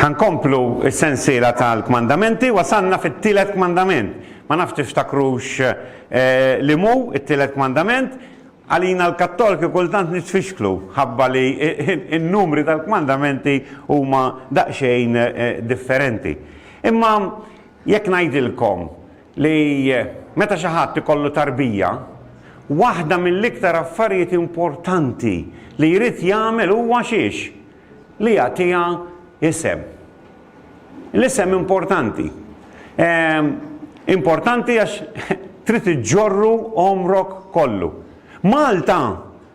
Ħankomplu s-sensiela tal-kmandamenti, wasanna fit-tielet kmandament. Ma nafx tiftakrux li mu it-tielet kmandament, għalina l-kattoliki kultant nitfixklu ħabba li il-numri tal-kmandamenti huma daqsxejn differenti. Imma jekk ngħidilkom li meta xi ħadd ikollu tarbija, waħda mill-iktar affarijiet importanti li jrid jagħmel huwa xiex li jagħtiha isem. L-isem importanti. Importanti għax trid iġġorru omrok kollu. Malta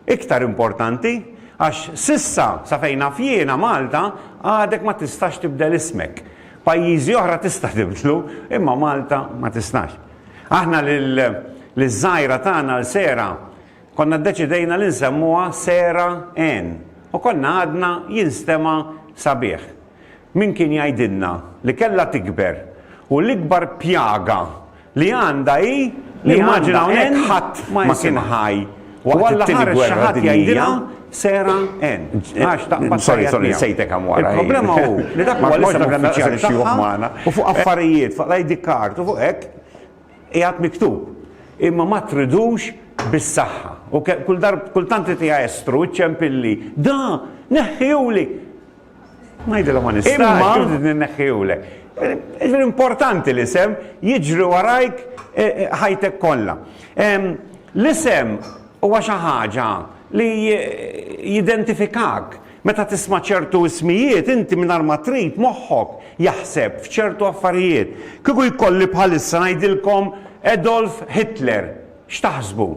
iktar importanti għax sissa sa fejna fjena Malta għadek ma tistax tibdel ismek. Pajjiżi oħra tista' tibdlu, imma Malta ma tistax. Aħna l-żgħira tagħna l-Sera konna ddeċidejna li nsemmuha Sera N u konna għadna jinstema sabiħ. Min kien jgħidilna li kellha tikber u l-ikbar pjaga li għandha hi li immaġina hawnhekk ħadd ma jkun ħaj. Walla ħareġ xi ħadd jgħidilha Sera N. Sorry, sejtek hemm wara. Il-problema hu li dak huwa l-isem uffiċjali tagħha u fuq affarijiet, fuq l-ID card u fuq hekk qiegħed miktub. Imma ma tridux bis-saħħa. U kultant tiegħi estru iċċempilli. Da, neħħiwli. Ngħidilha ma nistax, neħħiwlek. Importanti l-isem jiġri warajk ħajtek kollha. L-isem huwa xi ħaġa li jidentifikak. Meta tisma' ċertu ismijiet, inti mingħajr ma trid moħħok jaħseb f'ċertu affarijiet. Kieku jkolli bħalissa ngħidilkom Adolf Hitler, x'taħsbu?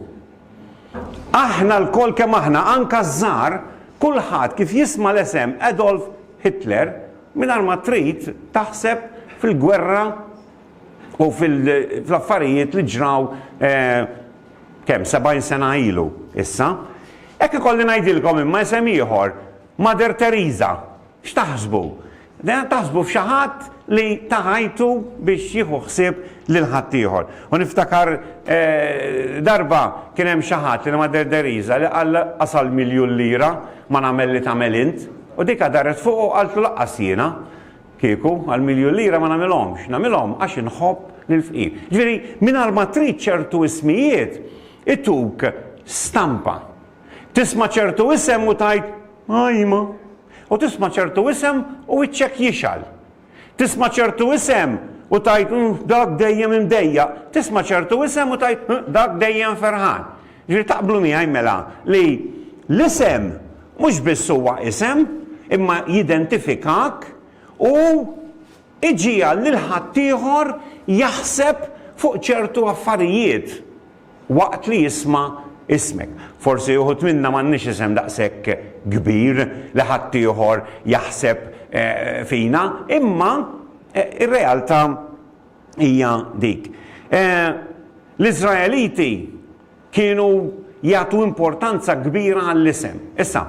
Aħna l-kol kemm aħna anke żgħar, kulħadd kif jisma' l-isem Adolf Hitler, mingħajr ma trid taħseb fil-gwerra u fl-affarijiet li ġraw kemm 70 sena ilu issa. Hekk ikolli ngħidilkom imma isem ieħor, Mother Teresa, x'taħsbu? Taħsbu f'xi ħadd li taħajtu biex jieħu ħsieb lil ħadd ieħor. U niftakar darba kien hemm xi ħadd li Mother Teresa li qal qasal miljun lira ma nagħmel li tagħmel int. U dika daret fuq u għaltu laqqas jiena kieku għal miljun lira ma nagħmilhomx, nagħmilhom għax inħobb lill-fqir. Ġifieri mingħajr ma trid ċertu ismijiet ituk stampa. Tisma' ċertu isem u tajt ajma. U tisma' ċertu isem u wiċċek jixal. Tisma' ċertu isem u tajt dak dejjem imdejja. Tisma' ċertu isem u tajt dak dejjem ferħan. Ġifieri taqblu miegħi mela li l-isem mhux biss huwa isem, imma jidentifikak u iġija lil ħadd ieħor jaħseb fuq ċertu affarijiet waqt li jisma' ismek. Forsi uħud minna m'għandniex isem daqshekk kbir li ħadd ieħor jaħseb fina, imma ir-realtà hija dik. L-Iżraeliti kienu jagħtu importanza kbira għall-isem. Issa,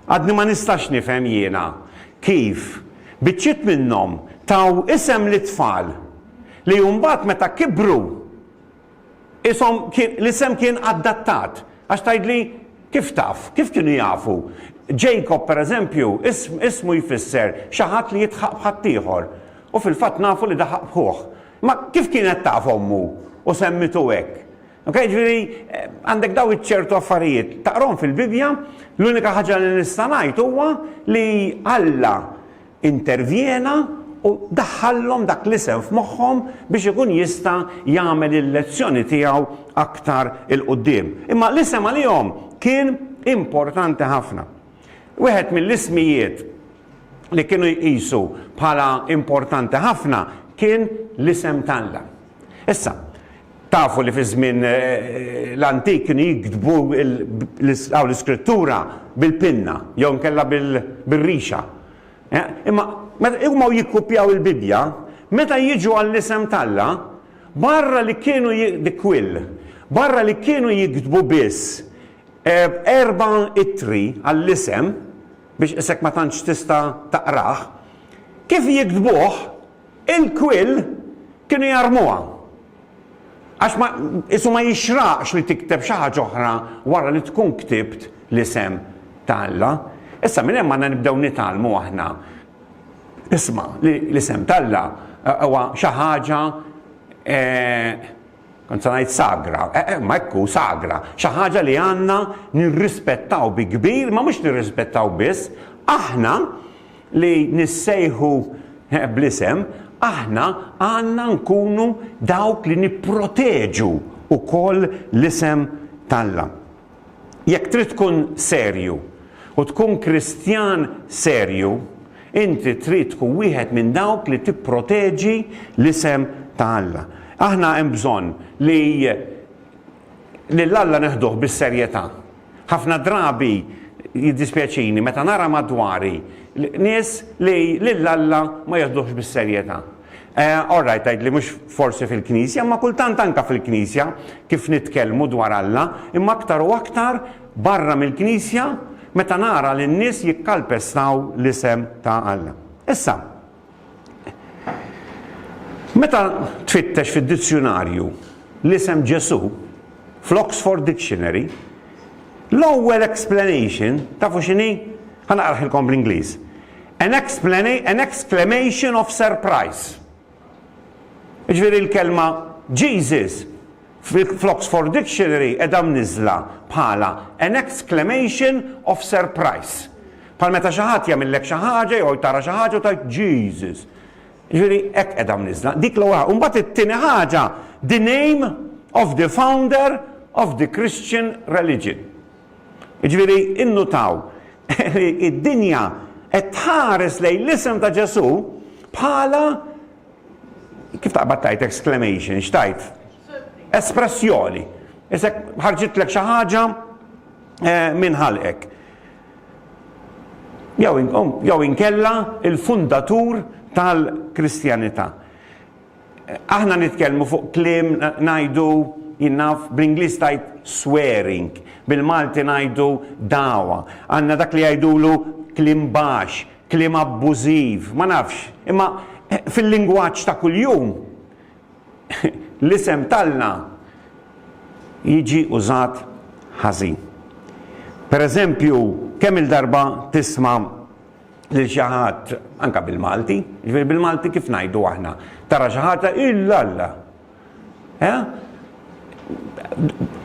għadni ma nistax nifhem jiena kif biċċiet minnhom taw isem l-tfal li mbagħad meta kibru l-isem kien adattat għax tgħidli kif taf, kif kienu jafu. Jacob pereżempju ismu jfisser xi ħadd li jitħaq b'ħadd ieħor u fil-fatt nafu li daħaq b'ħuh. Ma kif kienet taf ommu u semmitu hekk? Okay, ġifieri għandek daw iċ-ċertu affarijiet taqrom fil-Bibja, l-unika ħaġa li nista' ngħid huwa li Alla intervjena u daħħallhom dak l-isem f'moħħhom biex ikun jista' jagħmel il-lezzjoni tiegħu aktar il-qudiem. Imma l-isem għalihom kien importanti ħafna. Wieħed mill-ismijiet li kienu jqisu bħala importanti ħafna kien l-isem tal-Alla. Issa, tafu li fi żmien l-antik kienu jiktbu l-iskrittura bil-pinna, jew nkella bil-rixa. Imma huma jikkupjaw il-Bibja, meta jiġu għall-isem tal-Alla, barra li kienu barra li kienu jiktbu biss 4 ittri għall-isem biex isek ma tantx tista' taqrah, kif jiktbuh il-kwill kienu jarmuha. Għax isu ma jixraqx li tikteb xi ħaġa oħra wara li tkun ktibt l-isem ta' Alla. Issa minn hemm għandna nibdew nitgħallmu aħna. Isma' l-isem tal-Alla huwa xi ħaġa kont se ngħid sagra, ma ekku sagra, xi ħaġa li għandna nirrispettaw bi kbir, ma mhux nirrispettaw biss, aħna li nissejħu bl-isem, aħna għandna nkunu dawk li nipproteġu ukoll l-isem tal-Alla. Jekk trid tkun serju u tkun Kristjan serju, inti trid tkun wieħed minn dawk li tipproteġi l-isem ta' Alla. Aħna hemm bżonn li l-Alla neħduh bis-serjetà. Ħafna drabi jiddispjaċini meta nara madwari nies li l-Alla ma jaħduhx bis-serjetà. Orrajt tgħid li mhux forsi fil-Knisja, ma kultant anke fil-Knisja kif nitkellmu dwar Alla, imma aktar u aktar barra mill-Knisja meta nara li n-nies jikkalpestaw l-isem ta' Alla. Issa, meta tfittex fid-dizzjonarju l-isem Ġesu fl-Oxford Dictionary, l-ewwel explanation tafu x'inhi? Ħanaqraħilkom bl-Ingliż. An exclamation of surprise. Ġifieri l-kelma Jesus fl-Oxford Dictionary edha mniżla bħala an exclamation of surprise. Bħal meta xi ħadd jagħmellek xi ħaġa jew tara xi ħaġa u tgħid Jesus. Ġifieri hekk edha mniżla. Dik l-ewwel. U mbagħad it-tieni ħaġa, the name of the founder of the Christian religion. Ġifieri innutaw id-dinja qed tħares lejn l-isem ta' Ġesu bħala kif taqbad tajt exclamation, x'tajt? Espressjoni. Isek ħarġitlek xi ħaġa minn ħalqek. Jew inkella il-fundatur tal-Kristjanità. Aħna nitkellmu fuq kliem ngħidu jinnaf bl-Ingliż tajt swearing, bil-Malti ngħidu dawa. Għandna dak li jgħidulu kliem baxx, kliem abbużiv, ma nafx. Imma fil-lingwaġġ ta' kuljum l-isem tal-Alla jiġi użat ħażin. Pereżempju, kemm il-darba tisma' lil xi ħadd anke bil-Malti, jiġifieri bil-Malti kif ngħidu aħna, tara xi ħadd il-Alla.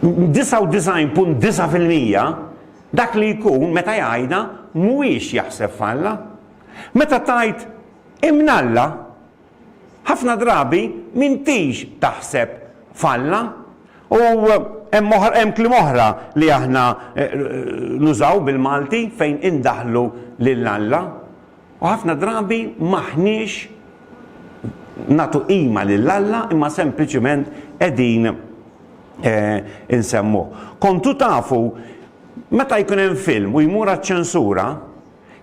99.9% dak li jkun meta jgħidha mhuwiex jaħseb f'Alla. Meta tajt imnalla, ħafna drabi m'intix taħseb f'Alla u hemm kliem oħra li aħna nużaw bil-Malti fejn indaħlu lill-Alla u ħafna drabi maħniex nagħtu qima lill-Alla imma sempliċement qegħdin insemmuh. Kontu tafu meta jkun hemm film u jmur għaċ-ċensura,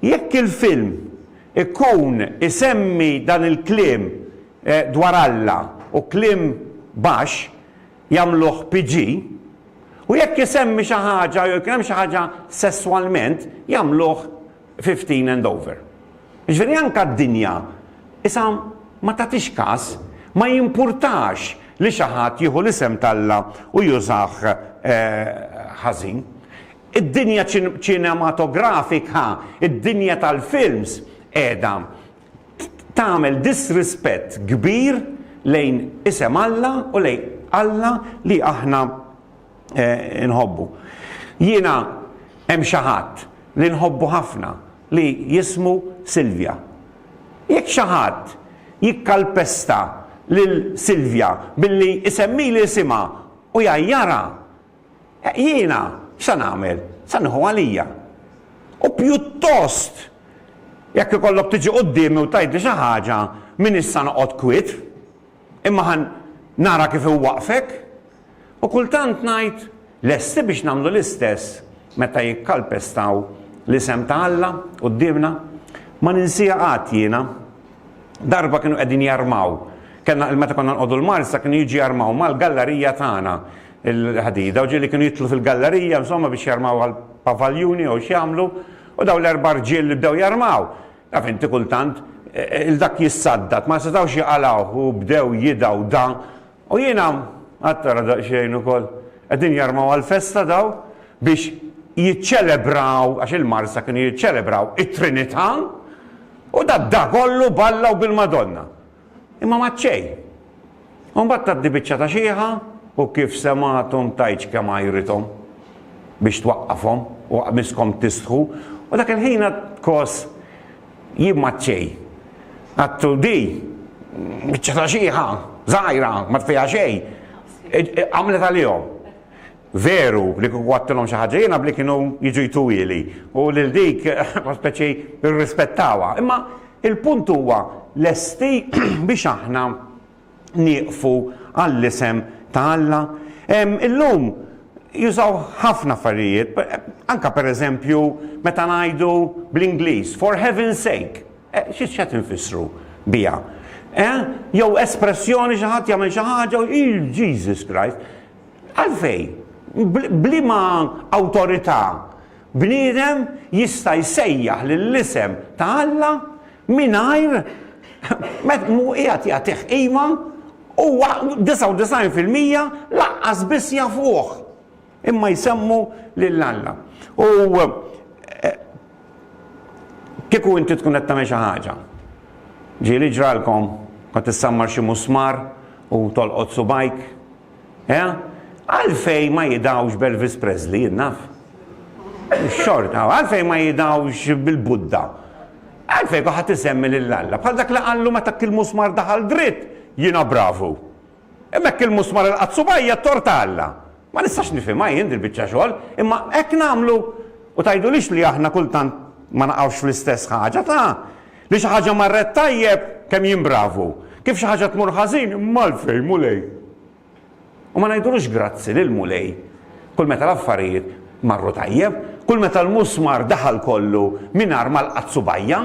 jekk il-film ikun isemmi dan il-kliem dwar Alla u kliem baxx jagħmluh PG u jekk isemmi xi ħaġa jew jkun hemm xi ħaġa sesswalment jagħmluh 15 and over. Jiġifieri anke d-dinja issa ma tagħtix każ, ma jimpurtax li xi ħadd jieħu l-isem tal-Alla u jużah ħażin. Id-dinja ċinematografika, id-dinja tal-films qiegħda tagħmel disrispett kbir lejn isem Alla u lejn Alla li aħna nħobbu. Jiena hemm xi ħadd li nħobbu ħafna li jismu Silvja. Jekk xi ħadd jikkalpesta lil Silvja billi isemmili isimha u jajjara, jiena x'sa nagħmel? Sa nieħu għalija. U pjuttost jekk ikollok tiġi qudiemi u tgħidli xi ħaġa min issa noqgħod kwiet, imma ħan nara kif iwaqfek, u kultant ngħid lesti biex nagħmlu l-istess meta jikkalpestaw l-isem ta' Alla qudiemna. Ma ninsija qatt jiena darba kienu qegħdin jarmaw. Meta konna nqogħdu l-Marsa kienu jiġi jarmaw mal-gallerija tagħna il-ħadida u ġieli kienu jitlu fil-gallerija insomma biex jarmaw għal-pavaljuni u x'jagħmlu u daw l-erba' rġiel li bdew jarmaw. Taf inti kultant il-dak jissaddat ma setgħux jaqalgħu u bdew jidaw dan u jiena għattara daqsxejn ukoll qegħdin jarmaw għall-festa daw biex jiċċelebraw għax il-Marsa kienu jiċċelebraw it-Trinità U da kollu ballaw bil-Madonna. Imma maċċej. Mbagħad tgħaddi biċċa ta' xieħa u kif semathom tajċ kemm ajrithom biex twaqqafhom u miskom tistħu. U dak il-ħin kos jib maċċej. Għattu di, biċċa ta' xieħa, żgħira, ma tfiha xejn. Għamlet għalihom. Veru li għattilhom xi ħaġa jiena bli kienu jiġu jtuwili u lil dik speċi irrispettawha. Imma il-punt huwa lesti biex aħna nieqfu għall-isem ta' Alla. Illum jużaw ħafna affarijiet, anka pereżempju meta ngħidu bl-Ingliż for heaven's sake. X'qed infissru biha? Jew espressjoni xi ħadd jagħmel xi ħaġa il-Jesus Christ. Għalfejn? Blima awtorità bniedem jista' jsejjaħ lill-isem ta' Alla mingħajr mu qiegħed jagħtih qima u 99% laqqas biss jafuh imma jsemmu lil Alla. U kieku inti tkun qed tagħmel xi ħaġa. Ġieli ġralkom kont tissammar xi musmar u tolqod subajk. Għalfej ma jidawx b'Elvis Presley, naf. Xorta, għalfej ma jidawx bil-Budda. Għalfej kuħat isemmi lill-Alla. Bħal dak li qallu meta il-musmar daħal dritt, jiena bravu. Emmek il-musmar il-qazzubajja torta Alla. Ma nistax nifhimha jien dil-biċċa xogħol, imma hekk nagħmlu u tgħidulix li aħna kultant ma naqgħux fl-istess ħaġa ta' li xi ħaġa marret tajjeb kemm jien bravu. Kif xi ħaġa tmur ħażin, malfejn mulej. U ma ngħidulux grazzi lil mulej. Kull meta l-affarijiet marru tajjeb, kull meta l-musmar daħal kollu mingħajr ma lqat subajja,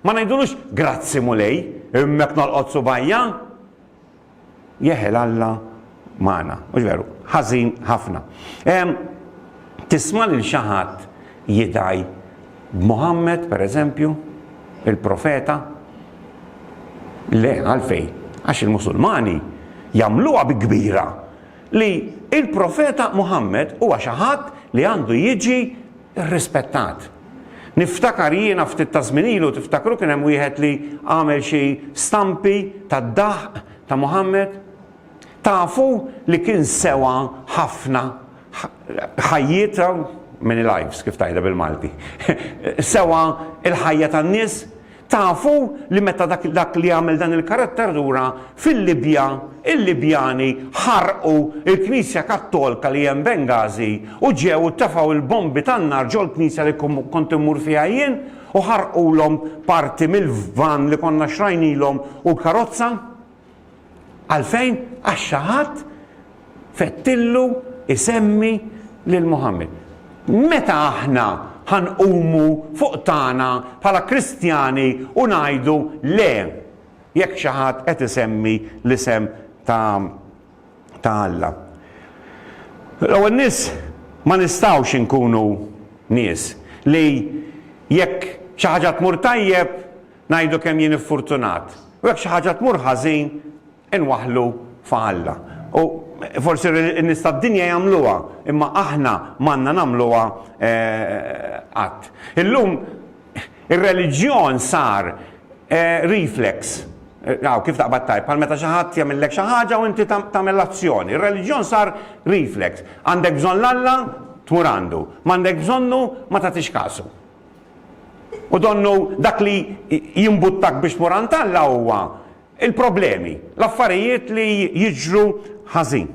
ma ngħidulux grazzi mulej, hemmhekk nolqod subajja. Jeħel Alla magħna, mhux veru, ħażin ħafna. Tisma' lil xi ħadd jidaj Muhammad pereżempju, il-profeta? Le, għalfejn, għax il-Musulmani jagħmluha bi kbira li il-profeta Muhammad huwa xi ħadd li għandu jiġi rrispettat. Niftakar jiena ftit ta' żmien ilu tiftakru kien hemm wieħed li għamel xi stampi tad-daħq ta' Muhammad. Tafu li kien sewa ħafna ħajjiet many lives kif tajda bil-Malti. Sewa il-ħajja tan-nies. Tafu li meta dak li għamel dan il-karatteritura fil-Libja, il-Libjani ħarqu il-Knisja Kattolika li hemm Bengazi u ġew tefgħu il-bombi tan-nar ġol knisja li kont immur fiha jien u ħarqulhom parti mill-van li konna xrajnilhom u l-karozza. Għalfejn għax xi ħadd fettillu isemmi lil Muhammad. Meta aħna ħanqumu fuq tagħna bħala Kristjani u ngħidu le jekk xi ħadd qed isemmi l-isem ta' Alla. L-ewwel nies ma nistgħux inkunu nies li jekk xi ħaġa tmur tajjeb ngħidu kemm jien iffortunat. U jekk xi ħaġa tmur ħażin inwaħħlu fa' Alla. U forsi n-nies tad-dinja jagħmluha, imma aħna m'għandna nagħmluha qatt. Illum ir-reliġjon sar reflex. Kif taqbad tajb, bħal meta xi ħadd jagħmellek xi ħaġa u inti tagħmel azzjoni. Ir-reliġjon sar reflex. Għandek bżonn l-Alla, tmur għandu. M'għandek bżonnu, ma tagħtix kasu. U donnu dak li jimbuttak biex tmur għand Alla huwa il-problemi, l-affarijiet li jiġru ħażin.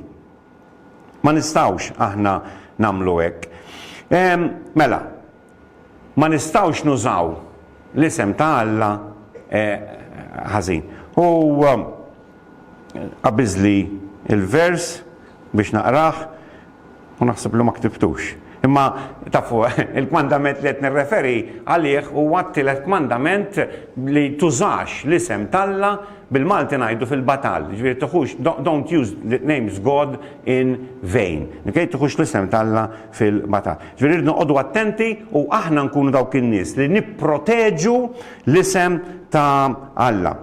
Ma nistgħux aħna nagħmlu hekk. Mela, ma nistgħux nużaw l-isem ta' Alla ħażin. U qabiżli il-vers biex naqrah u naħseb li ma ktibtux. Imma tafu, il-kmandament li qed nirreferi għalih huwa t-tielet kmandament li tużax l-isem Alla bil-Malti ngħidu fil-batal. Ġifieri tieħux don't use the names God in vain. Nikej tieħux l-isem Alla fil-batal. Ġifieri noqogħdu attenti u aħna nkunu dawk in-nies li nipproteġu l-isem ta' Alla.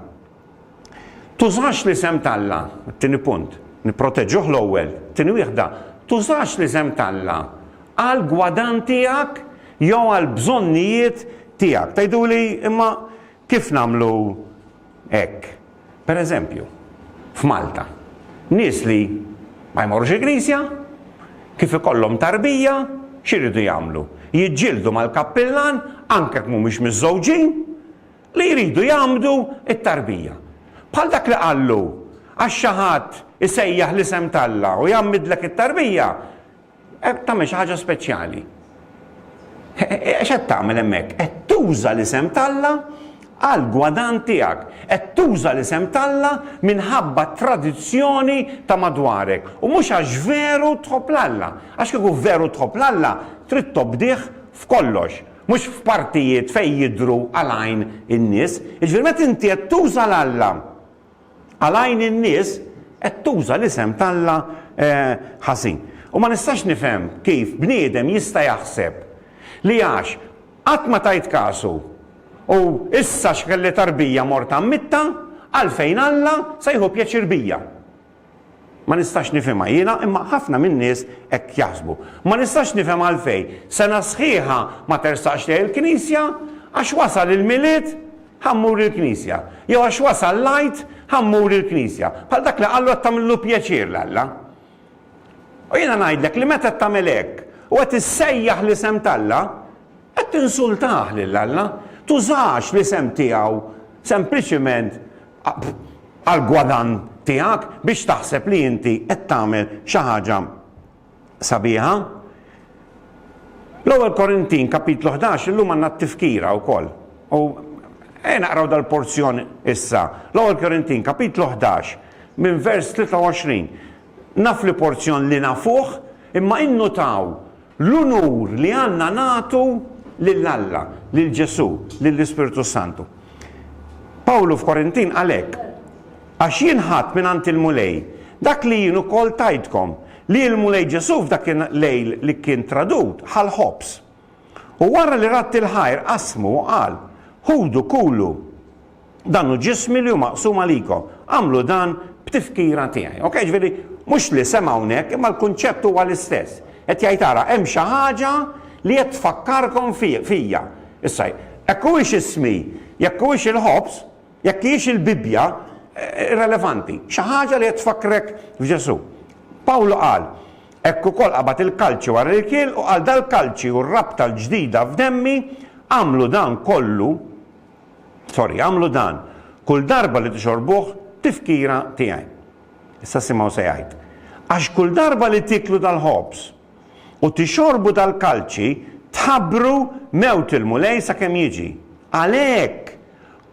Tużax l-isem Alla, t-tieni punt, nipproteġuh l-ewwel, tieni wieħda, tużax l-isem Alla għal gwadan tiegħek jew għal bżonnijiet tiegħek. Tgħiduli imma Kif namlu hekk? Per eżempju, f'Malta, nies li ma jmorrux il-Knisja, kif ikollhom tarbija, x'iridu jagħmlu? Jiġġieldu mal-kappellan, anke jekk mhumiex miż-żewġin, li jridu jagħmlu it-tarbija. Bħal dak li qallu għax xi ħadd isejjaħ l-isem talla u jagħmidlek it-tarbija, tagħmel xi ħaġa speċjali. X'qed tagħmel hemmhekk? Qed tuża l-isem talla għal gwadan tiegħek. Qed tuża l-isem talla minħabba tradizzjoni ta' madwarek. U mhux għax veru tħobb l-Alla. Għax kieku veru tħobb l-Alla, trid tobdih f'kollox. Mhux f'partijiet fejn jidhru għalajn in-nies. Jiġifieri meta inti qed tuża l-Alla għalajn in-nies, qed tuża l-isem talla ħażin. U ma nistax nifhem kif bniedem jista' jaħseb li għax qatt ma tajt kasu u issa x'kelli tarbija morta mitta għalfejn Alla se jħu pjaċir bija. Ma nistax nifhimha jiena, imma ħafna min-nies hekk jaħsbu. Ma nistax nifhem għalfejn sena sħiħa ma tersaqx lejn il-Knisja għax wasal il-milied ħammur il-Knisja. Jew għax wasal l-Għid ħammur il-Knisja. Bħal dak li qallu qed tagħmlu pjaċir l-Alla. U jiena ngħidlek li meta tagħmel hekk u qed issejjaħ l-isem talla, qed tinsultah lill-Alla, tużax l-isem tiegħu sempliċement għall-gwadan tiegħek biex taħseb li inti qed tagħmel xi ħaġa sabiħa. L-ewwel Korintin kapitlu 11 illum għandna t-tifkira wkoll. U naqraw dal-porzjon issa. L-ewwel Korintin kapitlu 11 minn vers 23. Naf li porzjon li nafuh, imma innutaw l-unur li għandna nagħtu lill-Alla, lill-Ġesu, lill-Ispiritu Santu. Pawlu f'Korintin għalhekk, għax jien ħadd mingħand il-mulej, dak li jien ukoll tajtkom, li l-mulej Ġesu f'dak il-lejl li kien tradut bħal ħobs. U wara li ratt il-ħajr qasmu u qal, ħudu kulu, dan hu ġismi li hu maqsum għalikom, għamlu dan b'tifkira tiegħi. Ok, ġifieri mhux li semgħu hawnhekk, imma l-kunċett huwa l-istess. Qed jgħid tara hemm xi ħaġa li qed tfakkarkom fija. Issa, jekk huwiex ismi, jekk huwiex il-ħobs, jekk hiex il-Bibja, irrelevanti. Xi ħaġa li qed tfakkrek f'Ġesu. Pawlu qal, hekk ukoll qabad il-kalċi wara l-kiel u qal dal-kalċi u r-rabta l-ġdida f'demmi għamlu dan kull darba li tixorbuh tifkira tiegħi. Issa simgħu se jgħid. Għax kull darba li tiklu dal-ħobs u tixorbu dal-kalċi tħabbru mewt il-mulej sakemm jiġi. Għalhekk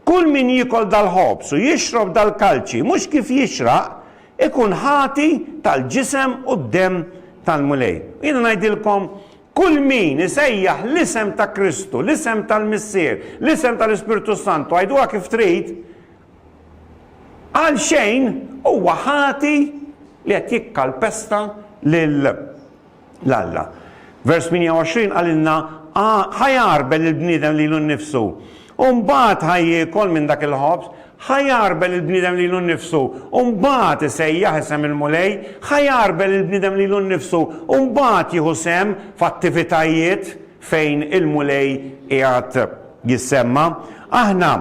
kull min jikol dal-ħobs u jixrob dal-kalċi mhux kif jixraq ikun ħati tal-ġisem u d-dem tal-mulej. Jiena ngħidilkom kull min isejjaħ l-isem ta' Kristu, l-isem tal-Missier, l-isem tal-Ispiritu Santu, għajduha kif trid, għal xejn huwa ħati li qed jikkalpesta lill-Alla. Vers 28 għalilna ħajarbel il-bniedem lilu nnifsu. U mbagħad ħajjekol minn dak il-ħobs, ħajarbel il-bniedem lilu nnifsu. U mbagħad isejjaħ isem il-mulej, ħajarbel il-bniedem lilu nnifsu. U mbagħad jieħu sem f'attivitajiet fejn il-mulej qiegħed jissemma. Aħna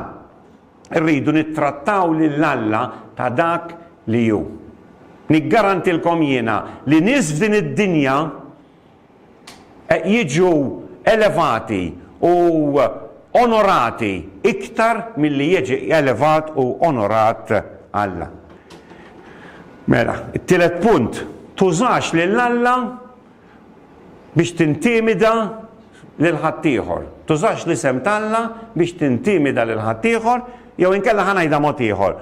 rridu nittrattaw lill-Alla ta' dak li hu. Niggarantilkom jiena li nies f'din id-dinja jiġu elevati u onorati iktar milli jiġi elevat u onorat Alla. Mela, it-tielet punt, tużax lill-Alla biex tintimida lil ħaddieħor. Tużax l-isem tal-Alla biex tintimida lil ħaddieħor jew inkella ħanajda mod ieħor.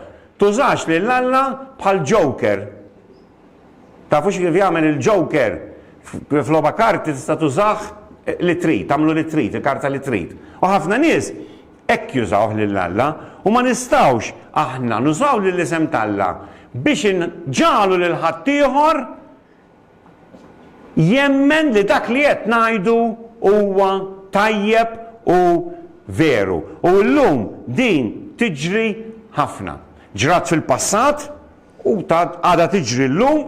Tużax lill-Alla bħal joker. Tafux kif jagħmel il-joker f'logħba karti tista' tużah li trid, tagħmlu li trid, il-karta li trid. U ħafna nies hekk jużawh lill-Alla u ma nistgħux aħna nużaw lill-isem tal-Alla biex inġalu lil ħaddieħor jemmen li dak li qed ngħidu huwa tajjeb u veru. U llum din tiġri ħafna. Ġrat fil-passat u għadha tiġri llum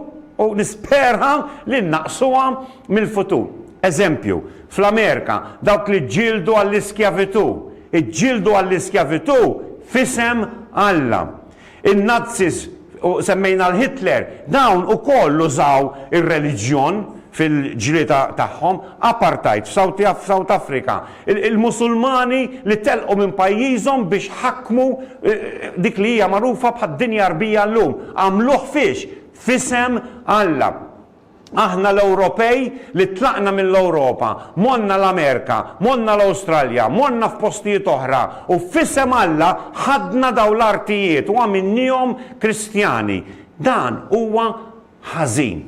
u nisperha li naqsuha mill-futur. Eżempju, fl-Amerika dawk li ġildu għall-iskjavitu iġġieldu għall-iskjavitu fisem Alla. In-Nazis u semmejna l-Hitler, dawn ukoll użaw ir-reliġjon fil-ġlieta tagħhom, apartheid f'South Africa. Il-Musulmani li telqu minn pajjiżhom biex ħakmu dik li hija magħrufa bħad-dinja rbija llum. Għamluh fiex fisem Alla. Aħna l-Ewropej li tlaqna mill-Ewropa, monna l-Amerika, monna l-Awstralja, monna f'postijiet oħra u f'isem Alla ħadna daw l-artijiet u għaminnihom Kristjani. Dan huwa ħażin.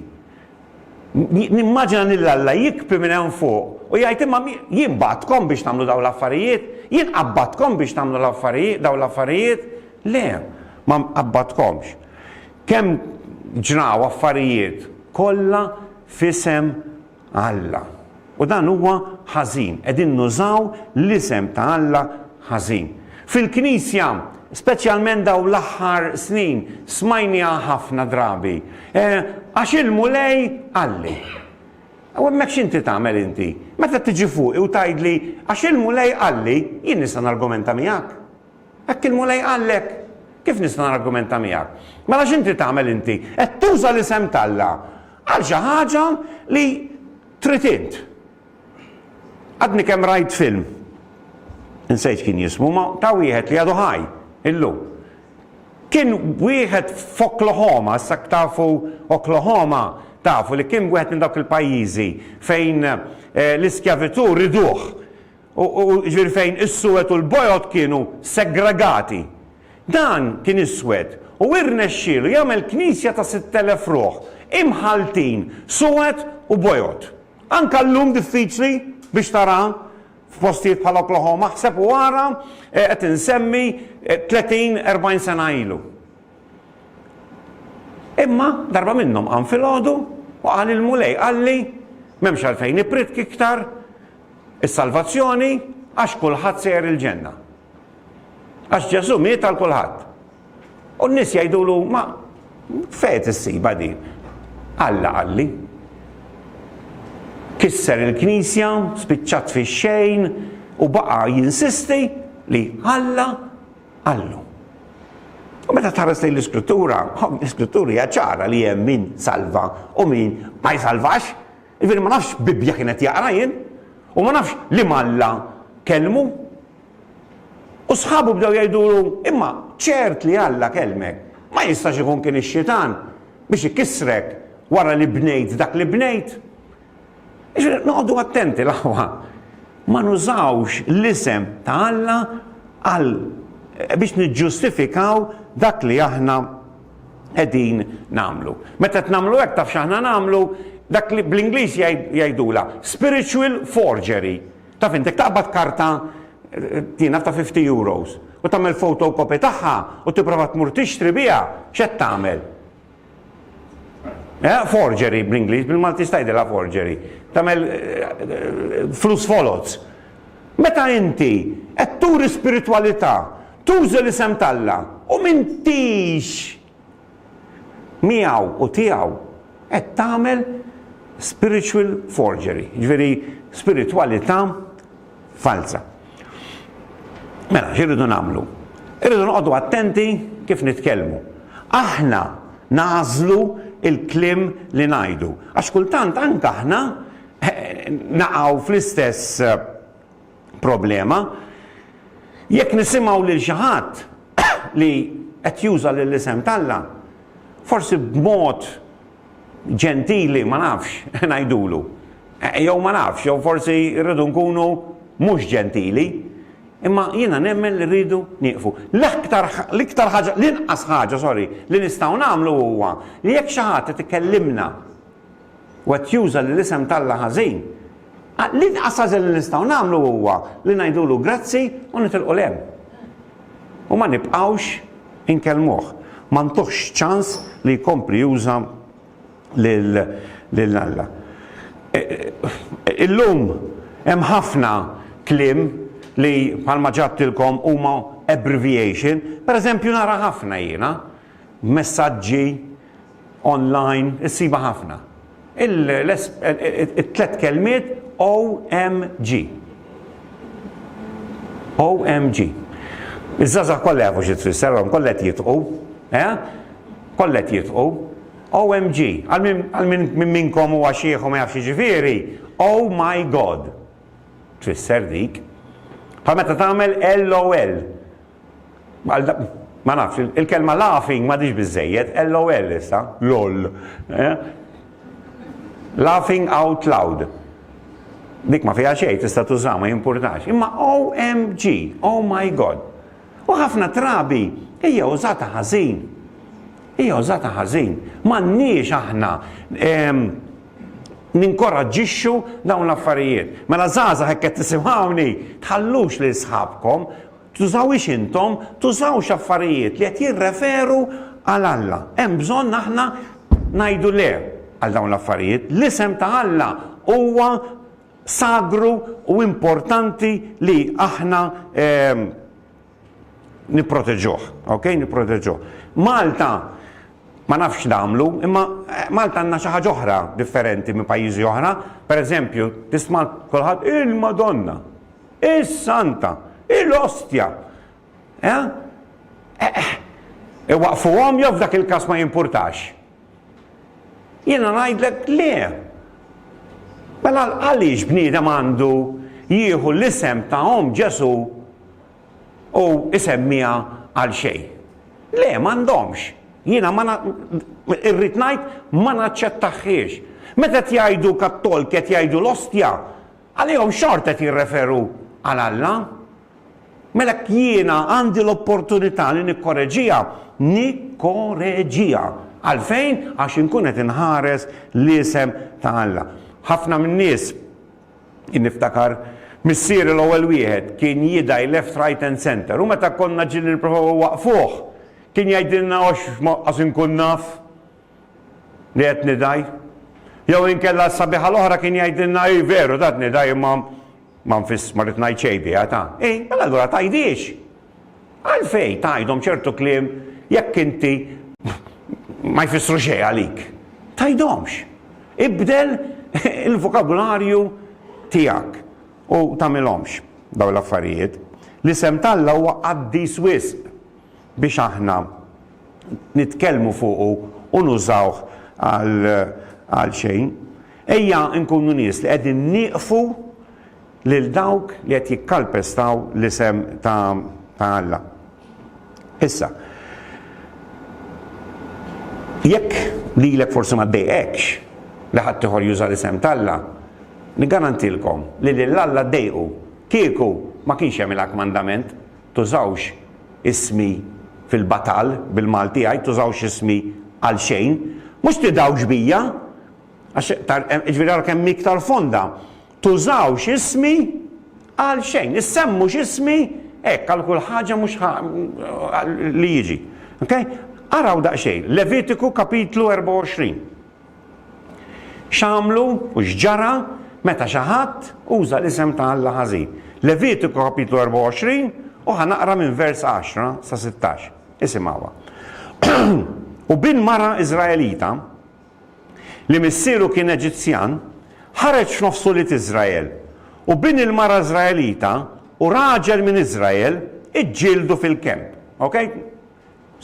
Nimmaġina nil-Alla jikpi minn hemm fuq u jgħid imma jien bagħtkom biex tagħmlu daw l-affarijiet, jien qabbatkom biex tagħmlu daw l-affarijiet. Le, ma qabbatkomx. Kemm ġraw affarijiet kollha fisem Alla. U dan huwa ħażin. Qegħdin nużaw l-isem ta' Alla ħażin. Fil-Knisja, speċjalment daw l-aħħar snin, smajnija ħafna drabi. Għax il-mulej Alli. U hemmhekk x'inti tagħmel inti? Meta tiġi fuq u tgħidli għax il-mulej Alli, jien nista' nargumenta miegħek. Hekk il-mulej Allek, kif nista' nargumenta miegħek? Mela x'inti tagħmel inti? Qed tuża l-isem tal-Alla għal xi ħaġa li trid int. Għadni kemm rajt film, insejt kien jismu, ma ta' wieħed li għadu ħaj illum. Kien wieħed f'Oklahoma, sak tafu Oklahoma, tafu li kien wieħed minn dawk il-pajjiżi fejn l-iskjavitu riduh. U ġifieri fejn is-suwed u l-bojot kienu segregati. Dan kien iswed u irnexxielu jagħmel knisja ta' 6,000 ruħ. Imħaltin, suwed u bojot. Anka llum diffiċli biex tara f'postijiet bħal Oklahoma, ħseb wara qed insemmi 30-40 sena ilu. Imma darba minnhom qam filgħodu u qal il-mulej qalli m'hemmx għalfejn ipritk iktar is-salvazzjoni għax kulħadd sejjer il-ġenna. Għax Ġesu miet għal kulħadd. U n-nies jgħidulu ma fejn issiba din. Alla qalli. Kisser il-Knisja, spiċċat fix-xejn u baqa' jinsisti li Alla qallu. U meta tħares lejn l-Iskrittura, l-Iskrittura hija ċara li hemm min salva u min ma jsalvax. Jiġifieri ma nafx Bibbja kienet jaqra jien u ma nafx li Alla kelmu. U sħabu bdew jgħidulu imma ċert li Alla kelmek. Ma jistax ikun kien ix-xitan biex ikissrek wara li bnejt dak li bnejt. Noqogħdu attenti l-aħwa. Ma nużawx l-isem ta' Alla għal biex niġġustifikaw dak li aħna qegħdin nagħmlu. Meta qed nagħmlu hekk taf x'aħna nagħmlu dak li bl-Ingliż jgħidula spiritual forgery. Taf intek taqbad karta tina ta' 50 euros u tagħmel fotokopi tagħha u tipprova tmur tixtri biha, x'qed tagħmel? Forgery bl-Ingliż, bil-Malti stajdela forgery. Tagħmel flus folots. Meta inti qed turi spiritwalità, tuża l-isem tal-Alla u m'intix miegħu u tiegħu qed tagħmel spiritual forgery, ġifieri spiritwalità falsa. Mela, x'irridu nagħmlu? Irridu noqogħdu attenti kif nitkellmu. Aħna nażlu il-kliem li ngħidu. Għax kultant anke aħna naqgħu fl-istess problema jekk nisimgħu lil xi ħadd li qed juża lill-isem tal-Alla, forsi b'mod ġentili ma nafx ngħidulu. Jew ma nafx, jew forsi rridu nkunu mhux ġentili. Imma jiena nemmen li rridu nieqfu. L-iktar ħaġa, l-inqas ħaġa, li nistgħu nagħmlu huwa li jekk xi ħadd qed ikellimna u qed juża l-isem tal-Alla ħażin, l-inqas ħaġa li nistgħu nagħmlu huwa li ngħidulu grazzi u nitilqu lehm. U ma nibqgħux inkellmuh. Ma ntuħx ċans li jkompli juża lil-Alla. Illum hemm ħafna kliem li bħalma ġabtilkom huma abbreviation, per eżempju nara ħafna jiena messaġġi online issiba ħafna. Il-tlet kelmiet OMG. OMG. Iż-żazax kollha jafu xi tfisserhom, kollha qed jitqu, kollha qed jitqu. OMG. Għal minn minnkom huwa xieħ u ma jafx jiġifieri, oh my God. Tfisser dik. Bħal meta tagħmel LOL. Ma nafx, il-kelma laughing ma diġ biżejjed, LOL issa, LOL. Laughing out loud. Dik ma fija xejn tista' tuża ma jimpurtax. Imma OMG, oh my God. U ħafna trabi hija użata ħażin. Hija użata ħażin. M'għandniex aħna ninkoraġġixxu dawn l-affarijiet. Mela żgħażagħ hekk qed tisimgħuni, tħallux lil sħabkom, tużawx intom, tużawx affarijiet li qed jirreferu għal Alla. Hemm bżonn aħna ngħidu le għal dawn l-affarijiet. L-isem ta' Alla huwa sagru u importanti li aħna nipproteġuh, ok? Nipproteġuh. Malta ma nafx damlu, imma Malta għandna xi ħaġa oħra differenti minn pajjiżi oħra. Pereżempju, tisma' kulħadd il-Madonna, is-Santa, il-Ostja. Waqfuhom jew f'dak il-każ ma jimpurtax. Jiena ngħidlek le. Mela għaliex bniedem għandu jieħu l-isem ta' Ġesu u isemmiha għal xejn. Le, m'għandhomx. Jiena irrid ngħid ma naċċettaħħiex. Meta qed jgħidu Kattolk qed jgħidu l-Ostja, għalihom xorta qed jirreferu għal Alla. Mela jiena għandi l-opportunità li nikkoreġija. Għalfejn? Għax inkun qed inħares l-isem ta' Alla. Ħafna min-nies niftakar missier l-ewwel wieħed kien jidaj left, right and center. U meta konna ġin nipprovaw waqfuh, kien jgħidilna għax inkun naf li qed nidaj. Jew inkella s-sabiħa l-oħra kien jgħidilna veru dat nidaj imma ma nfiss ma rid ngħid xejn biha ta'. Mela allura tgħidix. Għalfejn tgħidhom ċertu kliem jekk inti ma jfissru xejn għalik. Tgħidhomx. Ibdel il-vokabularju tiegħek u tagħmilhomx dawn l-affarijiet. L-isem tal-Alla huwa qaddis wisq biex aħna nitkellmu fuqu u nużawh għal xejn. Ejja nkunu nies li qegħdin nieqfu lil dawk li qed jikkalpestaw l-isem ta' Alla. Issa, jekk lilek forsi ma ddejqekx li ħadd ieħor juża l-isem tal-Alla, nigarantilkom li l-Alla ddejqu kieku ma kienx jagħmilek mandament tużawx ismi fil-batal bil-Malti tużawx ismi għal xejn, mhux tidawx bija, għax ġifieri kemm iktar fonda, tużawx ismi għal xejn, issemmux ismi hekk għal kull ħaġa mhux li jiġi. Araw daqsxejn, Levitiku kapitlu 24. X'għamlu u x'ġara meta xi ħadd uża l-isem ta' Alla ħażin. Levitiku kapitlu 24 u ħanaqra minn vers 10 sa 16. Isimgħuha. U bin mara Iżraelita li missieru kien Eġizzjan ħareġ f'nofsu lit Iżrael. U bin il-mara Iżraelita u raġel minn Iżrael iġġieldu fil-kemp.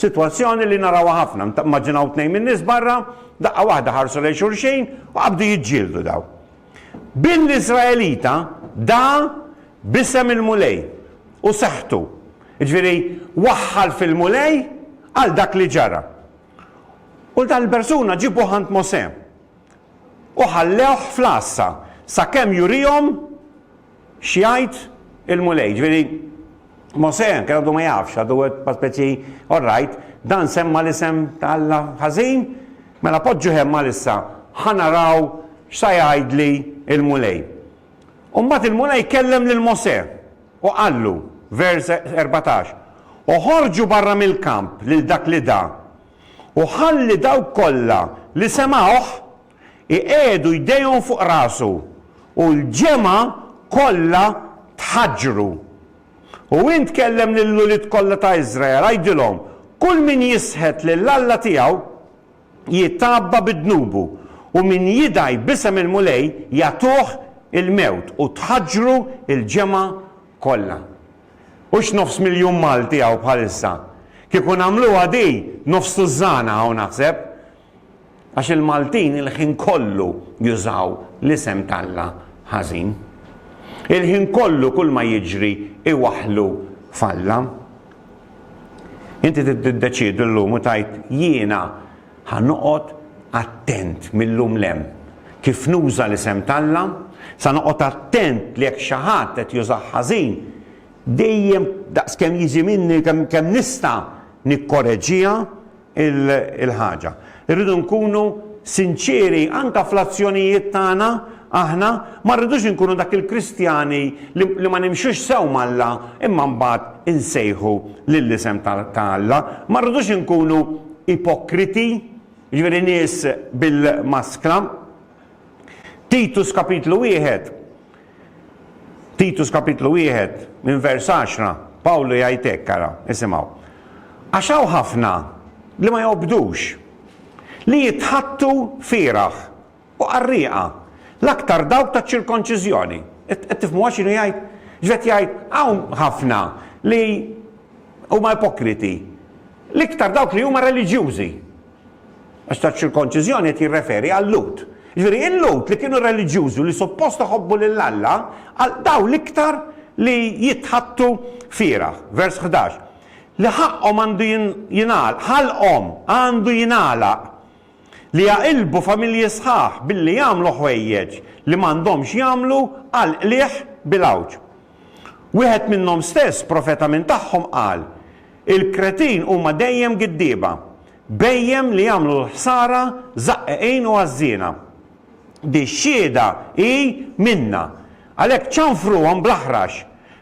Sitwazzjoni li narawha ħafna, immaġinaw tnejn minn nies barra, daqqa waħda ħarsu lejn xulxejn u qabdu jiġġieldu daw. Bin l-Iżraelita da bisem il-mulej u seħħtu. Ġifieri waħħal fil-mulej għal dak li ġara. U dal-persuna ġibu ħant Mosè u ħallewh fl-assa sakemm jurihom x'jgħid il-mulej. Ġifieri Mosè kien għadu ma jafx, għadu għed speċi, all right, dan semma l-isem ta' Alla ħażin, mela poġġu hemma l-issa, ħanaraw x'sa jgħidli il-mulej. Umbat il-mulej kellem lil Mosè u qallu, vers 14, u ħorġu barra mill-kamp lil dak li da, u ħalli dawk kollha li semgħuh iqiegħdu jdejhom fuq rasu u l-ġema kollha tħaġġru. U int kellem lill-ulied kollha ta' Iżrael għajdilhom kull min jisħet lill-Alla tiegħu jittabba bid-dnubu u min jidaj bisem il-mulej jagħtuh il-mewt u tħaġġru il-ġema kollha. U x'9 miljun Malti għaw bħalissa. Kieku nagħmlu għadej nofs tużżana għaw naħseb. Għax il-Maltin il-ħin kollu jużaw l-isem talla ħażin. Il-ħin kollu kull ma jiġri iwaħlu falla. Inti tiddeċidu l-lum u tajt jiena ħanoqgħod attent mill-lum lem. Kif nuża l-isem talla, sa noqgħod attent li jekk xi ħadd qed jużah ħażin, dejjem daqskemm jiġi minni kemm nista' nikkoreġġiha il-ħaġa. Irridu nkunu sinċeri anke fl-azzjonijiet tagħna aħna ma rridux inkunu dak il-Kristjani li ma nimxux sew mal-Alla imma mbagħad insejħu lill-isem ta' Alla, ma rridux inkunu ipokriti, jiġifieri nies bil-maskla. Titus kapitlu 1 minn vers 10, Pawlu jgħid hekk ara, isimgħu. Għax hawn ħafna li ma jobdux, li jitħattu fieraħ u qarrieqa l-aktar dawk ta' ċirkonċiżjoni. Qed tifhmu x'inhu jgħid? Ġvet jgħid hawn ħafna li huma ipokriti, l-iktar dawk li huma reliġjużi. Għax ta' ċirkonċiżjoni qed jirreferi għall-Lut. Ġifieri il-Lut li kienu reliġjużi li suppost ħobbu lill-Alla, daw l-iktar li jitħattu fieraħ. Vers 11. Li ħaqhom għandu ħalqhom għandu jingħalaq li jaqilbu familji sħaħ billi jagħmlu ħwejjeġ li m'għandhomx jagħmlu għal qlieħ bil-għawġ. Wieħed minnhom stess profeta minn tagħhom qal: il-kretin huma dejjem giddieba, bejjem li jagħmlu l-ħsara żaqqiqin u għażżiena. Di xhieda hi minna, għalhekk ċanfruhom bl-aħrax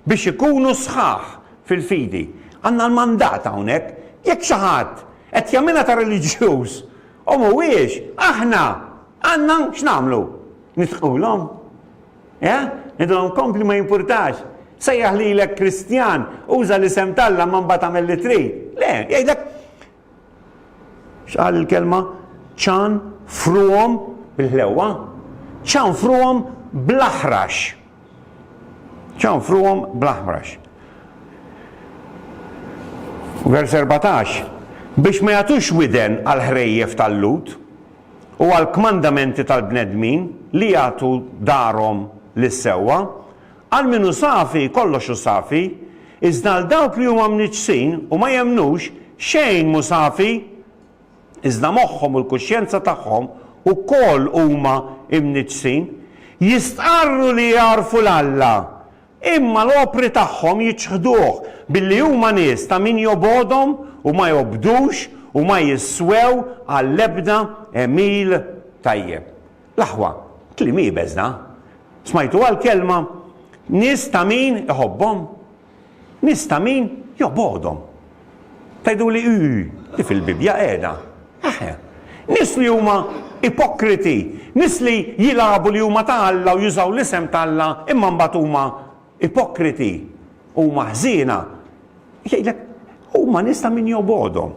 biex ikunu sħaħ fil-fidi. Għandna l-mandat hawnhekk jekk xi ħadd qed jagħmilha ta' reliġjuż u mhuwiex, aħna għandna x'nagħmlu? Nitħqulhom. Nidhom kompli ma jimpurtax. Sejjaħ lilek Kristjan, uża l-isem talla ma mbagħad tagħmel li trid. Le, jgħidlek x'qal il-kelma? ċanfruhom bil-ħlewwa, ċanfruhom bl-aħrax. ċanfruhom bl-aħrax. Vers 14. Biex ma jagħtux widen għal ħrejjef tal-Lut u għal kmandamenti tal-bnedmin li jagħtu darhom lis-sewwa, għal minnu safi kollox hu safi, iżda għal dawk li huma mniġsin u ma jemnux xejn mu safi, iżda moħħhom u l-kuxjenza tagħhom ukoll huma imniġsin, jistqarru li jarfu l-Alla, imma l-opri tagħhom jiċħduh billi huma nies ta' min jobodhom u ma jobdux u ma jiswew għall-ebda emil tajjeb. L-aħwa, kliem ibeżna. Smajtu għal-kelma nies ta' min iħobbhom, nies ta' min jobodhom. Tajdu li li fil-Bibja qiegħda. Nies li huma ipokriti, nies li jilabu li huma ta' Alla u jużaw l-isem ta' Alla imma mbagħad huma ipokriti huma ħżiena. Jgħidlek huma nies ta' min jobodhom.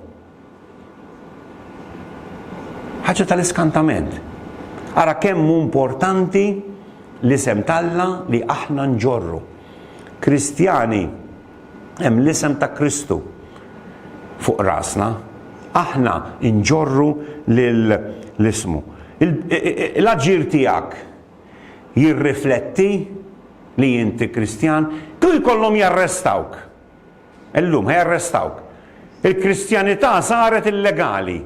Ħaġa tal-iskantament. Ara kemm hu importanti l-isem talla li aħna nġorru. Kristjani hemm l-isem ta' Kristu fuq rasna, aħna nġorru l-ismu. L-aġir tiegħek jirrifletti li inti Kristjan, kull kollhom jarrestawk. Illum jarrestawk. Il-Kristjanità saret illegali.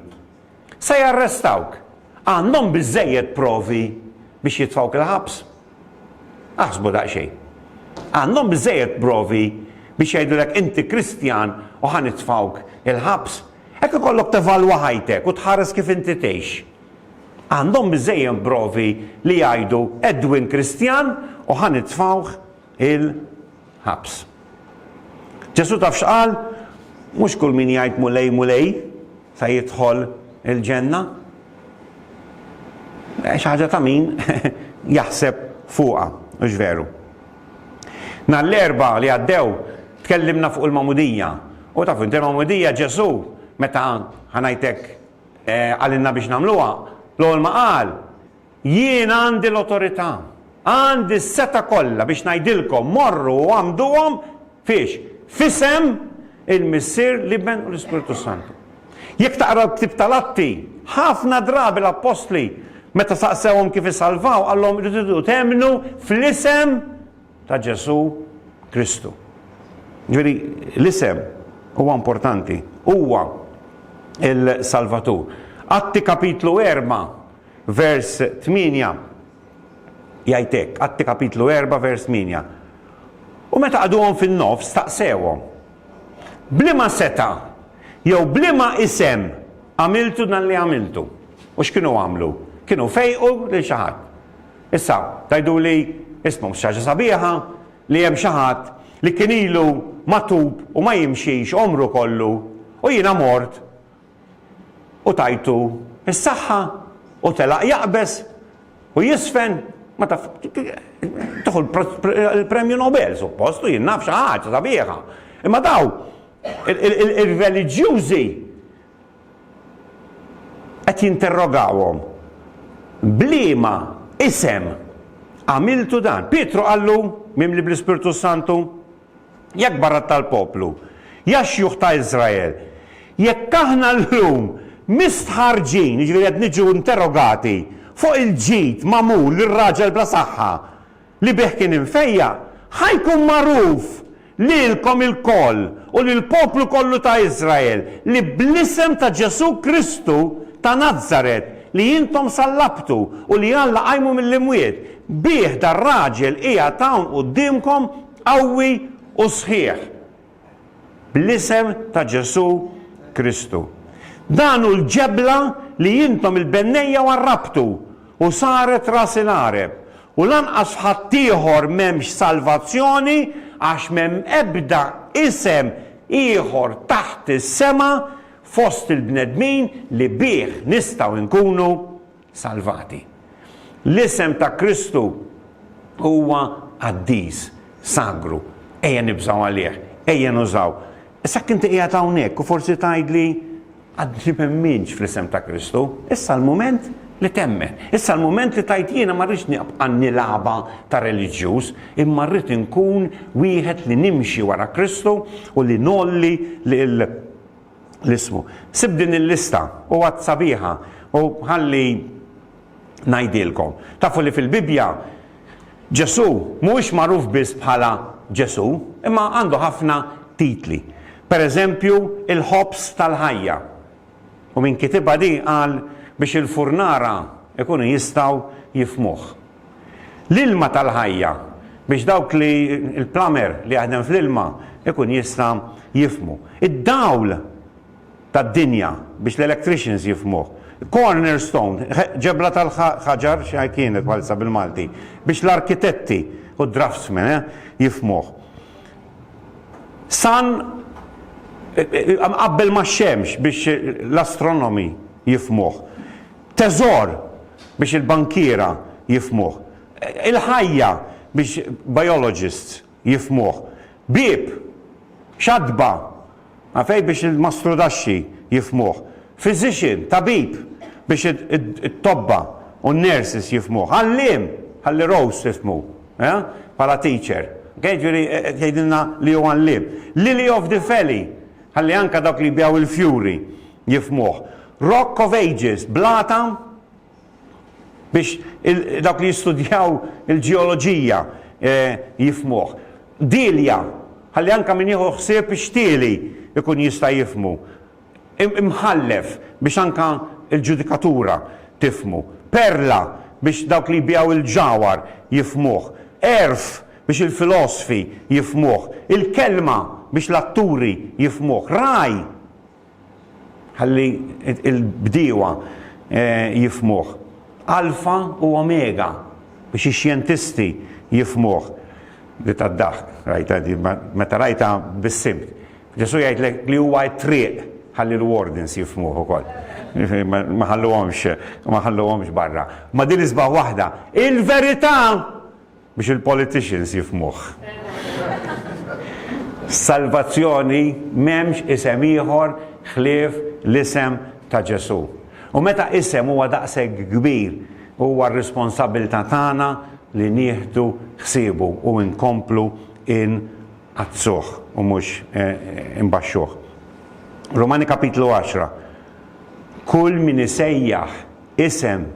Se jarrestawk. Għandhom biżżejjed provi biex jitfawk il-ħabs. Aħsbu daqsxejn. Għandhom biżżejjed provi biex jgħidulek inti Kristjan u ħanitfawk il-ħabs. Hekk ikollok tevalwa ħajtek u tħares kif inti tgħix. Għandhom biżżejjed provi li jgħidu Edwin Kristjan u ħanitfawh il-ħabs. Ġesu taf x'qal? Mhux kull min jgħid mulej se jidħol il-ġenna. Xi ħaġa ta' min jaħseb fuqha, mhux veru. Nhar l-erba' li għaddew tkellimna fuq il-Magħmudija. U taf inti il-Magħmudija Ġesu meta ħanajtek għalinna biex nagħmluha, l-ewwel ma qal jien għandi l-awtorità, għandi s-seta kollha biex ngħidilkom morru u għamduhom fiex fisem il-Missier l-Ibn u l-Ispiritu Santu. Jekk taqra l-ktib tal-Atti, ħafna drabi l-Apostli meta saqsewhom kif isalvaw, għallhom irridu temnu fl-isem ta' Ġesu Kristu. Ġifieri l-isem huwa importanti, huwa il-Salvatur. Atti kapitlu 4, vers 8, jgħidlek, Atti kapitlu 4, vers 8. U meta għaduhom fin-nofs taqsewhom. Blima seta' jew blima isem għamiltu dan li għamiltu. U x'kienu għamlu? Kienu fejqu lil xi ħadd. Issa, tajdu li ismu xaġa sabiħa li hemm xi ħadd li kien ilu matub u ma jimxix omru kollu u jiena mort u tajtu is-saħħa u telaq jaqbes u jisfen ma taf tieħu il-Premju Nobel suppost u jien naf xi ħaġa sabiħa. Imma daw il-reliġjużi qed jinterrogawhom bliema isem għamiltu dan. Pietru qallu mimli bl-Ispiritu Santu jekk barra tal-poplu, jaxjuħ ta' Izrael, jekk aħna llum mistħarġin, jiġifieri qed niġu interrogati fuq il-ġid magħmul lir-raġel bla saħħa li bih kien infejja, ħajkun magħruf lilkom il-koll u lill-poplu kollu ta' Izrael li bl-isem ta' Ġesu Kristu ta' Nazzaret li jintom sallabtu u li Alla qajmu mill-imwiet bih dar-raġel qiegħed hawn qudiemkom qawwi u sħiħ bl-isem ta' Ġesu Kristu. Dan hu l-ġebla li jintom il-bennejja warrabtu u saret ras il-għareb u lanqas ħadd ieħor m'hemmx salvazzjoni għax m'hemm ebda isem ieħor taħt is-sema fost il-bnedmin li bih nistgħu nkunu salvati. L-isem ta' Kristu huwa qaddis, sagru. Ejja nibżaw għalih, ejja nużaw. Issa kinti qiegħed hawnhekk u forsi tgħidli għadni m'hemmx fl-isem ta' Kristu, issa l-mument li temmen. Issa l-mument li tajt jiena ma rridx nibqa' nilagħba ta' reliġjuż, imma rrid inkun wieħed li nimxi wara Kristu u li nolli l-ismu. Sib din il-lista u għad sabiħa u ħalli ngħidilkom. Tafu li fil-Bibja Ġesu mhuwiex magħruf biss bħala Ġesu, imma għandu ħafna titli. Per eżempju, il-ħobs tal-ħajja. U min kitibha di qal biex il-furnara ikunu jistgħu jifmuh. L-ilma tal-ħajja biex dawk li il-plamer li jaħdem fl-ilma ikun jista' jifmu. Id-dawl tad-dinja biex l-electricians jifmuh. Cornerstone, ġebla tal-ħaġar xi kienet bħalissa bil-Malti, biex l-arkitetti u draftsmen jifmuh. San qabbel ma' xemx biex l-astronomi jifmuh. Teżor biex il-bankiera jifmuh. Il-ħajja biex biologists jifmuh. Bib, xadba, għafej biex il-mastrudaxxi jifmuh. Physician, tabib, biex it-tobba u n-nurses jifmuh. Għallim, għalli rose jifmuh. Pala teacher. Ġiri jgħidilna li huwa għallim. Lily of the Valley, għalli anka dawk li bjaw il-fjuri jifmuh. Rock of Ages, blata biex dawk li jistudjaw il-ġeoloġija jifmuh. Dilja, għalli anka min jieħu ħsieb ix-xtieli ikun jista' jifmu. Imħallef biex anka il-ġudikatura tifmu. Perla biex dawk li bjaw il-ġawar jifmuh. Erf biex il-filosofi jifmuh. Il-kelma biex l-atturi jifmuh. Raj ħalli il-bdiewa jifmuh. Alfa u Omega biex ix-xjentisti jifmuh. Li tad-daħk, meta rajta bis-sibt. Ġesu jgħidlek li huwa t-triq ħalli l-wardens jifmuh ukoll. Ma ħalluhomx barra. Ma din isbaħ waħda. Il-verità biex il-politicians jifmuh. Salvazzjoni m'hemmx isem ieħor ħlief l-isem ta' Ġesu. U meta isem huwa daqshekk kbir, huwa r-responsabilità tagħna li nieħdu ħsiebu u nkomplu għazzuħ u mux imbaxxuħ. Romani kapitlu 10. Kull min isejjaħ isem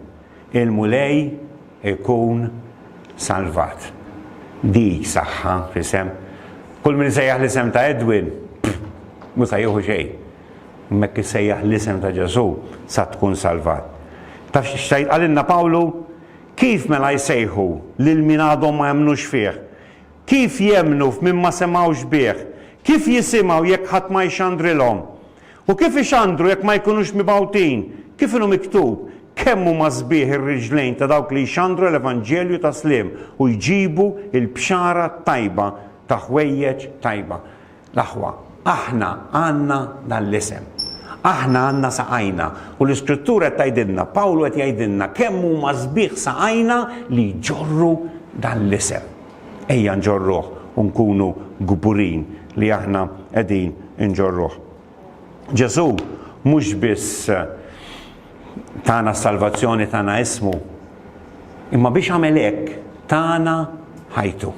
il-mulej ikun salvat. Dik saħħa f'isem. Kull min isejjaħ l-isem ta' Edwin, musa jieħu xejn. Mek isejjaħ l-isem ta' Ġesu sa tkun salvat. Taf xtajt għalinna Pawlu, kif mela jsejħu lil min għadhom ma jemnux fih? Kif jemnu f'min ma semawx bih? Kif jisimaw jekk ħadd ma jxandrilhom? U kif ixandru jekk ma jkunux mibawtin? Kif inhu miktub? Kemm huma sbieħ ir-riġlejn ta' dawk li jxandru l-Evanġelju ta' Slim u jġibu il-bxara tajba ta' ħwejjeġ tajba. L-aħwa, aħna għandna dal-isem. Aħna għandna saqajna u l-Iskrittura qed tgħidilna, Pawlu qed jgħidilna kemm huma sbieħ saqajna li jġorru dal-isem. Ejja nġorruh u nkunu gburin li aħna qegħdin nġorruh. Ġesu mhux biss tana salvazzjoni, tana ismu, imma biex għamel hekk tana ħajtu.